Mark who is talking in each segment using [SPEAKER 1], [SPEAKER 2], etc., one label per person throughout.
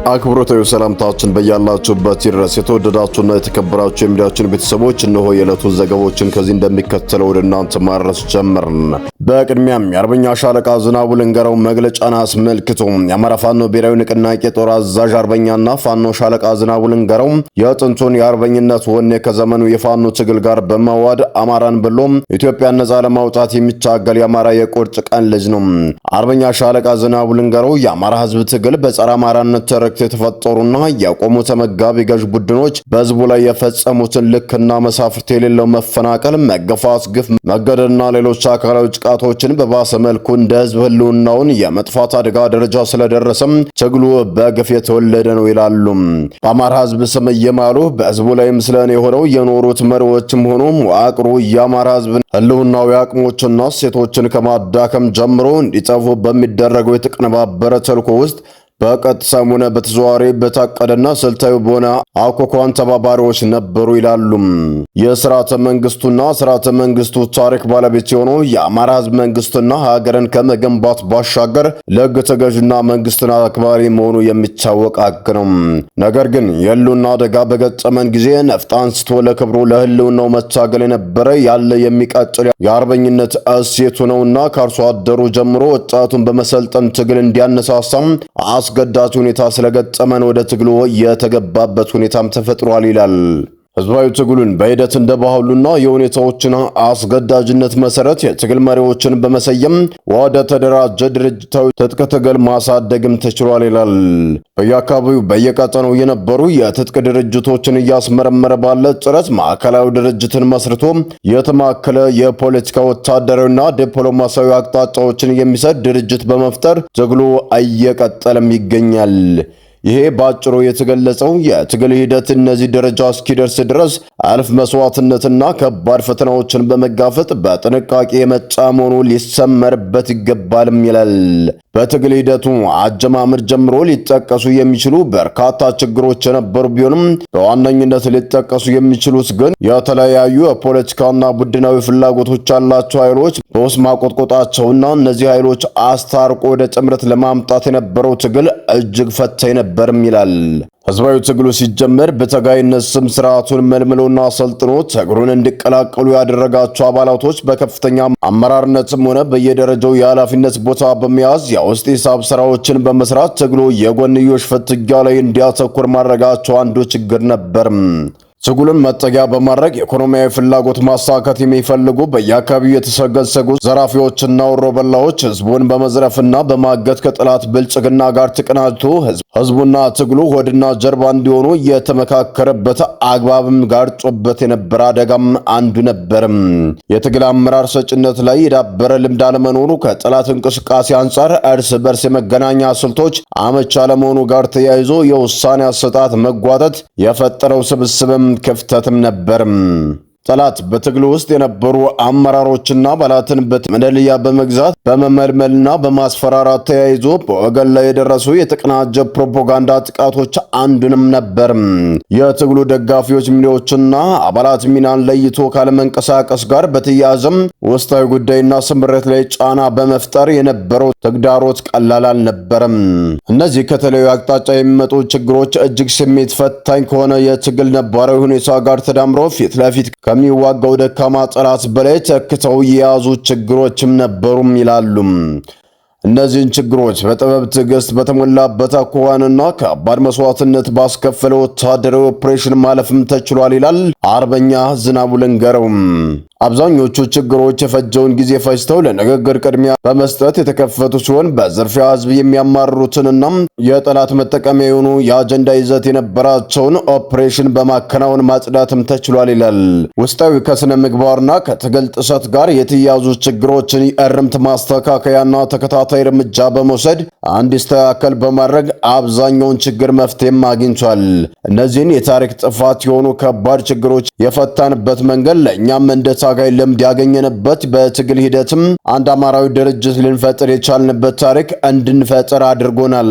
[SPEAKER 1] አክብሮታዊ ሰላምታችን በያላችሁበት ይድረስ። የተወደዳችሁና የተከበራችሁ የሚዲያችን ቤተሰቦች እነሆ የዕለቱን ዘገባዎችን ከዚህ እንደሚከተለው ወደ እናንተ ማድረስ ጀመርን። በቅድሚያም የአርበኛ ሻለቃ ዝናቡ ልንገረው መግለጫን አስመልክቶ የአማራ ፋኖ ብሔራዊ ንቅናቄ ጦር አዛዥ አርበኛና ፋኖ ሻለቃ ዝናቡ ልንገረው የጥንቱን የአርበኝነት ወኔ ከዘመኑ የፋኖ ትግል ጋር በማዋድ አማራን ብሎም ኢትዮጵያን ነጻ ለማውጣት የሚታገል የአማራ የቁርጥ ቀን ልጅ ነው። አርበኛ ሻለቃ ዝናቡ ልንገረው የአማራ ሕዝብ ትግል በጸረ አማራነት ተረክተው የተፈጠሩና የቆሙ ተመጋቢ ገዥ ቡድኖች በህዝቡ ላይ የፈጸሙትን ልክና መሳፍርት የሌለው መፈናቀል፣ መገፋት፣ ግፍ፣ መገደልና ሌሎች አካላዊ ጥቃቶችን በባሰ መልኩ እንደ ህዝብ ህልውናውን የመጥፋት አደጋ ደረጃ ስለደረሰም ትግሉ በግፍ የተወለደ ነው ይላሉ። በአማራ ህዝብ ስም እየማሉ በህዝቡ ላይም ስለኔ የሆነው የኖሩት መሪዎችም ሆኖ መዋቅሩ የአማራ ህዝብን ህልውናዊ አቅሞችና እሴቶችን ከማዳከም ጀምሮ እንዲጠፉ በሚደረገው የተቀነባበረ ተልዕኮ ውስጥ በቀጥታም ሆነ በተዘዋዋሪ በታቀደና ስልታዊ በሆነ አኳኋን ተባባሪዎች ነበሩ ይላሉ። የሥርዓተ መንግስቱና ሥርዓተ መንግስቱ ታሪክ ባለቤት የሆነው የአማራ ህዝብ መንግስትና ሀገርን ከመገንባት ባሻገር ለህግ ተገዥና መንግስትን አክባሪ መሆኑ የሚታወቅ ሀቅ ነው። ነገር ግን የህልውና አደጋ በገጠመን ጊዜ ነፍጥ አንስቶ ለክብሩ ለህልውናው መታገል የነበረ ያለ የሚቀጥል የአርበኝነት እሴቱ ነውና ከአርሶ አደሩ ጀምሮ ወጣቱን በመሰልጠን ትግል እንዲያነሳሳም አስገዳጅ ሁኔታ ስለገጠመን ወደ ትግሉ የተገባበት ሁኔታም ተፈጥሯል ይላል። ህዝባዊ ትግሉን በሂደት እንደ ባህሉና የሁኔታዎችን አስገዳጅነት መሰረት የትግል መሪዎችን በመሰየም ወደ ተደራጀ ድርጅታዊ ትጥቅ ትግል ማሳደግም ተችሏል ይላል። በየአካባቢው በየቀጠናው የነበሩ የትጥቅ ድርጅቶችን እያስመረመረ ባለ ጥረት ማዕከላዊ ድርጅትን መስርቶ የተማከለ የፖለቲካ ወታደራዊና ዲፕሎማሲያዊ አቅጣጫዎችን የሚሰጥ ድርጅት በመፍጠር ትግሉ እየቀጠለም ይገኛል። ይሄ ባጭሩ የተገለጸው የትግል ሂደት እነዚህ ደረጃ እስኪደርስ ድረስ አልፍ መስዋዕትነትና ከባድ ፈተናዎችን በመጋፈጥ በጥንቃቄ የመጣ መሆኑ ሊሰመርበት ይገባልም ይላል። በትግል ሂደቱ አጀማመር ጀምሮ ሊጠቀሱ የሚችሉ በርካታ ችግሮች የነበሩ ቢሆንም በዋነኝነት ሊጠቀሱ የሚችሉት ግን የተለያዩ የፖለቲካና ቡድናዊ ፍላጎቶች ያላቸው ኃይሎች በውስጥ ማቆጥቆጣቸውና እነዚህ ኃይሎች አስታርቆ ወደ ጥምረት ለማምጣት የነበረው ትግል እጅግ ፈታኝ ነበርም ይላል። ህዝባዊ ትግሉ ሲጀመር በተጋይነት ስም ስርዓቱን መልምሎና አሰልጥኖ ትግሉን እንዲቀላቀሉ ያደረጋቸው አባላቶች በከፍተኛ አመራርነትም ሆነ በየደረጃው የኃላፊነት ቦታ በመያዝ የውስጥ ሂሳብ ስራዎችን በመስራት ትግሉ የጎንዮሽ ፍትጊያ ላይ እንዲያተኩር ማድረጋቸው አንዱ ችግር ነበር። ትግሉን መጠጊያ በማድረግ ኢኮኖሚያዊ ፍላጎት ማሳካት የሚፈልጉ በየአካባቢው የተሰገሰጉ ዘራፊዎችና ወሮበላዎች ህዝቡን በመዝረፍና በማገት ከጠላት ብልጽግና ጋር ተቀናጅቶ ህዝቡና ትግሉ ሆድና ጀርባ እንዲሆኑ የተመካከረበት አግባብም ጋርጦበት የነበረ አደጋም አንዱ ነበርም። የትግል አመራር ሰጭነት ላይ የዳበረ ልምድ አለመኖሩ ከጠላት እንቅስቃሴ አንጻር እርስ በርስ የመገናኛ ስልቶች አመች አለመሆኑ ጋር ተያይዞ የውሳኔ አሰጣጥ መጓተት የፈጠረው ስብስብም ክፍተትም ነበርም። ጠላት በትግሉ ውስጥ የነበሩ አመራሮችና አባላትን በመደልያ በመግዛት በመመልመልና በማስፈራራት ተያይዞ በወገን ላይ የደረሱ የተቀናጀ ፕሮፓጋንዳ ጥቃቶች አንዱንም ነበር። የትግሉ ደጋፊዎች ሚናዎችና አባላት ሚናን ለይቶ ካለመንቀሳቀስ ጋር በተያያዘም ውስጣዊ ጉዳይና ስምረት ላይ ጫና በመፍጠር የነበረው ተግዳሮት ቀላል አልነበረም። እነዚህ ከተለያዩ አቅጣጫ የሚመጡ ችግሮች እጅግ ስሜት ፈታኝ ከሆነ የትግል ነባራዊ ሁኔታ ጋር ተዳምሮ ፊት ለፊት ከሚዋጋው ደካማ ጠላት በላይ ተክተው የያዙ ችግሮችም ነበሩም ይላሉ። እነዚህን ችግሮች በጥበብ ትዕግስት በተሞላበት አኳኋንና ከባድ መስዋዕትነት ባስከፈለ ወታደራዊ ኦፕሬሽን ማለፍም ተችሏል ይላል አርበኛ ዝናቡ ልንገረው። አብዛኞቹ ችግሮች የፈጀውን ጊዜ ፈጅተው ለንግግር ቅድሚያ በመስጠት የተከፈቱ ሲሆን በዝርፊያ ህዝብ የሚያማርሩትንና የጠላት መጠቀሚያ የሆኑ የአጀንዳ ይዘት የነበራቸውን ኦፕሬሽን በማከናወን ማጽዳትም ተችሏል ይላል። ውስጣዊ ከስነ ምግባርና ከትግል ጥሰት ጋር የተያዙ ችግሮችን እርምት ማስተካከያና ተከታታይ እርምጃ በመውሰድ እንዲስተካከል በማድረግ አብዛኛውን ችግር መፍትሄም አግኝቷል። እነዚህን የታሪክ ጥፋት የሆኑ ከባድ ችግሮች የፈታንበት መንገድ ለእኛም እንደ ታጋይ ልምድ ያገኘንበት በትግል ሂደትም አንድ አማራዊ ድርጅት ልንፈጥር የቻልንበት ታሪክ እንድንፈጥር አድርጎናል።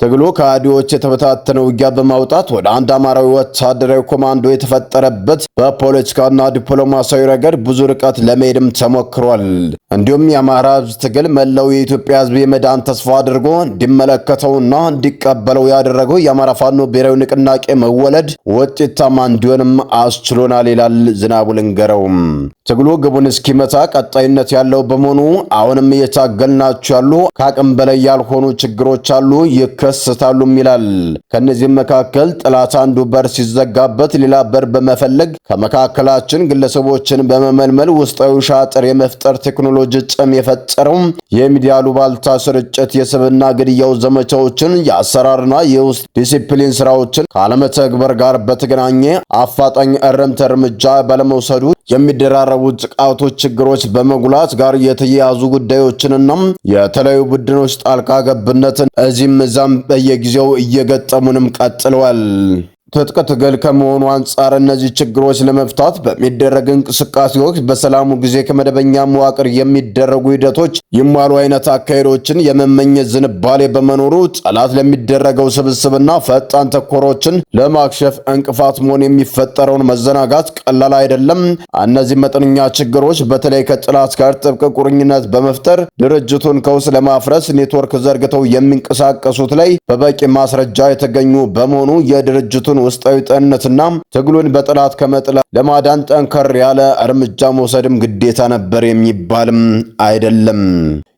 [SPEAKER 1] ትግሉ ከሃዲዎች የተበታተነ ውጊያ በማውጣት ወደ አንድ አማራዊ ወታደራዊ ኮማንዶ የተፈጠረበት በፖለቲካና ዲፕሎማሲያዊ ረገድ ብዙ ርቀት ለመሄድም ተሞክሯል። እንዲሁም የአማራ ህዝብ ትግል መላው የኢትዮጵያ ህዝብ የመዳን ተስፋ አድርጎ እንዲመለከተውና እንዲቀበለው ያደረገው የአማራ ፋኖ ብሔራዊ ንቅናቄ መወለድ ውጤታማ እንዲሆንም አስችሎናል ይላል ዝናቡ ልንገረው። ትግሉ ግቡን እስኪመታ ቀጣይነት ያለው በመሆኑ አሁንም እየታገልናቸው ያሉ ከአቅም በላይ ያልሆኑ ችግሮች አሉ፣ ይከሰታሉም ይላል። ከነዚህም መካከል ጠላት አንዱ በር ሲዘጋበት ሌላ በር በመፈለግ ከመካከላችን ግለሰቦችን በመመልመል ውስጣዊ ሻጥር የመፍጠር ቴክኖሎጂ ጭም የፈጠረው የሚዲያ ሉባልታ ስርጭት፣ የስብና ግድያው ዘመቻዎችን፣ የአሰራርና የውስጥ ዲሲፕሊን ስራዎችን ካለመተግበር ጋር በተገናኘ አፋጣኝ እርምት እርምጃ ባለመውሰዱ የሚደራረቡ ጥቃቶች፣ ችግሮች በመጉላት ጋር የተያያዙ ጉዳዮችንና የተለያዩ ቡድኖች ጣልቃ ገብነትን እዚህም እዛም በየጊዜው እየገጠሙንም ቀጥለዋል። ትጥቅ ትግል ከመሆኑ አንጻር እነዚህ ችግሮች ለመፍታት በሚደረግ እንቅስቃሴዎች በሰላሙ ጊዜ ከመደበኛ መዋቅር የሚደረጉ ሂደቶች ይሟሉ አይነት አካሄዶችን የመመኘት ዝንባሌ በመኖሩ ጠላት ለሚደረገው ስብስብና ፈጣን ተኮሮችን ለማክሸፍ እንቅፋት መሆን የሚፈጠረውን መዘናጋት ቀላል አይደለም። እነዚህ መጠነኛ ችግሮች በተለይ ከጠላት ጋር ጥብቅ ቁርኝነት በመፍጠር ድርጅቱን ከውስጥ ለማፍረስ ኔትወርክ ዘርግተው የሚንቀሳቀሱት ላይ በበቂ ማስረጃ የተገኙ በመሆኑ የድርጅቱን ውስጣዊ ጤንነትና ትግሉን በጠላት ከመጥላት ለማዳን ጠንከር ያለ እርምጃ መውሰድም ግዴታ ነበር የሚባልም አይደለም።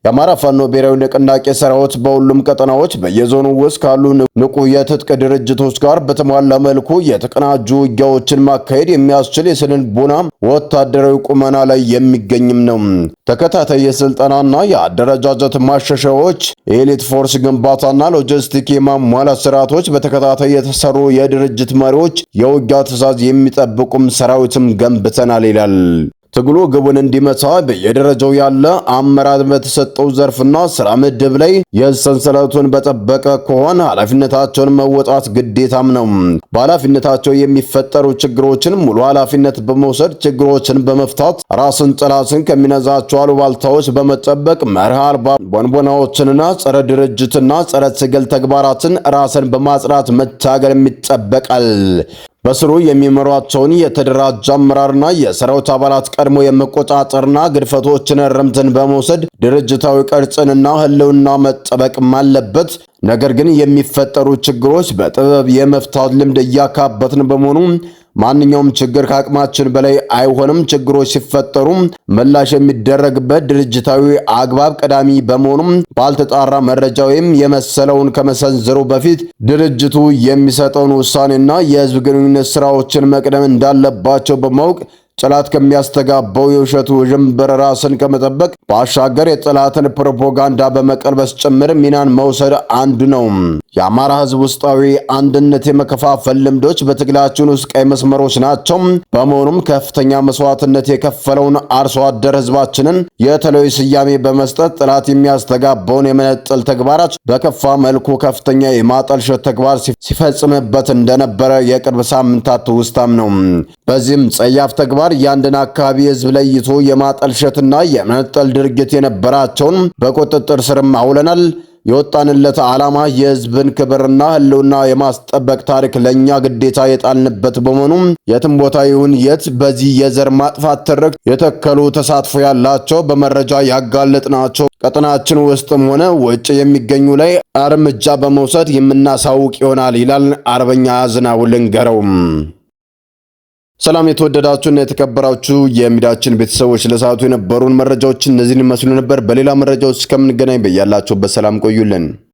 [SPEAKER 1] የአማራ ፋኖ ብሔራዊ ንቅናቄ ሰራዊት በሁሉም ቀጠናዎች በየዞኑ ውስጥ ካሉ ንቁ የትጥቅ ድርጅቶች ጋር በተሟላ መልኩ የተቀናጁ ውጊያዎችን ማካሄድ የሚያስችል የስነልቦና ወታደራዊ ቁመና ላይ የሚገኝም ነው። ተከታታይ የስልጠናና የአደረጃጀት ማሻሻያዎች፣ የኤሊት ፎርስ ግንባታና ሎጂስቲክ የማሟላት ስርዓቶች በተከታታይ የተሰሩ የድርጅት መሪዎች የውጊያ ትዕዛዝ የሚጠብቁም ሰራዊትም ገንብተናል ይላል። ትግሉ ግቡን እንዲመታ በየደረጃው ያለ አመራር በተሰጠው ዘርፍና ስራ ምድብ ላይ የሰንሰለቱን በጠበቀ ከሆነ ኃላፊነታቸውን መወጣት ግዴታም ነው። በኃላፊነታቸው የሚፈጠሩ ችግሮችን ሙሉ ኃላፊነት በመውሰድ ችግሮችን በመፍታት ራስን ጠላትን ከሚነዛቸው አሉባልታዎች በመጠበቅ መርህ አልባ ቦንቦናዎችንና ጸረ ድርጅትና ጸረ ትግል ተግባራትን ራስን በማጽራት መታገል ይጠበቃል። በስሩ የሚመሯቸውን የተደራጀ አመራርና የሰራዊት አባላት ቀድሞ የመቆጣጠርና ግድፈቶችን እርምትን በመውሰድ ድርጅታዊ ቅርጽንና ህልውና መጠበቅም አለበት። ነገር ግን የሚፈጠሩ ችግሮች በጥበብ የመፍታት ልምድ እያካበትን በመሆኑ ማንኛውም ችግር ከአቅማችን በላይ አይሆንም። ችግሮች ሲፈጠሩ ምላሽ የሚደረግበት ድርጅታዊ አግባብ ቀዳሚ በመሆኑም ባልተጣራ መረጃ ወይም የመሰለውን ከመሰንዘሩ በፊት ድርጅቱ የሚሰጠውን ውሳኔና የህዝብ ግንኙነት ስራዎችን መቅደም እንዳለባቸው በማወቅ ጠላት ከሚያስተጋባው የውሸቱ ውዥንብር ራስን ከመጠበቅ ባሻገር የጠላትን ፕሮፓጋንዳ በመቀልበስ ጭምር ሚናን መውሰድ አንዱ ነው። የአማራ ህዝብ ውስጣዊ አንድነት የመከፋፈል ልምዶች በትግላችን ውስጥ ቀይ መስመሮች ናቸው። በመሆኑም ከፍተኛ መስዋዕትነት የከፈለውን አርሶ አደር ህዝባችንን የተለያዩ ስያሜ በመስጠት ጠላት የሚያስተጋባውን የመነጠል ተግባራት በከፋ መልኩ ከፍተኛ የማጠልሸት ተግባር ሲፈጽምበት እንደነበረ የቅርብ ሳምንታት ውስጣም ነው። በዚህም ጸያፍ ተግባር የአንድን አካባቢ ህዝብ ለይቶ የማጠልሸትና የመነጠል ድርጊት የነበራቸውን በቁጥጥር ስርም አውለናል። የወጣንለት ዓላማ የህዝብን ክብርና ህልውና የማስጠበቅ ታሪክ ለኛ ግዴታ የጣልንበት በመሆኑ የትም ቦታ ይሁን የት በዚህ የዘር ማጥፋት ትርክት የተከሉ ተሳትፎ ያላቸው በመረጃ ያጋለጥናቸው ቀጠናችን ውስጥም ሆነ ውጭ የሚገኙ ላይ እርምጃ በመውሰድ የምናሳውቅ ይሆናል ይላል አርበኛ ዝናቡ ልንገረው። ሰላም የተወደዳችሁና የተከበራችሁ የሚዲያችን ቤተሰቦች ለሰዓቱ የነበሩን መረጃዎች እነዚህን ይመስሉ ነበር። በሌላ መረጃዎች እስከምንገናኝ በያላችሁበት ሰላም ቆዩልን።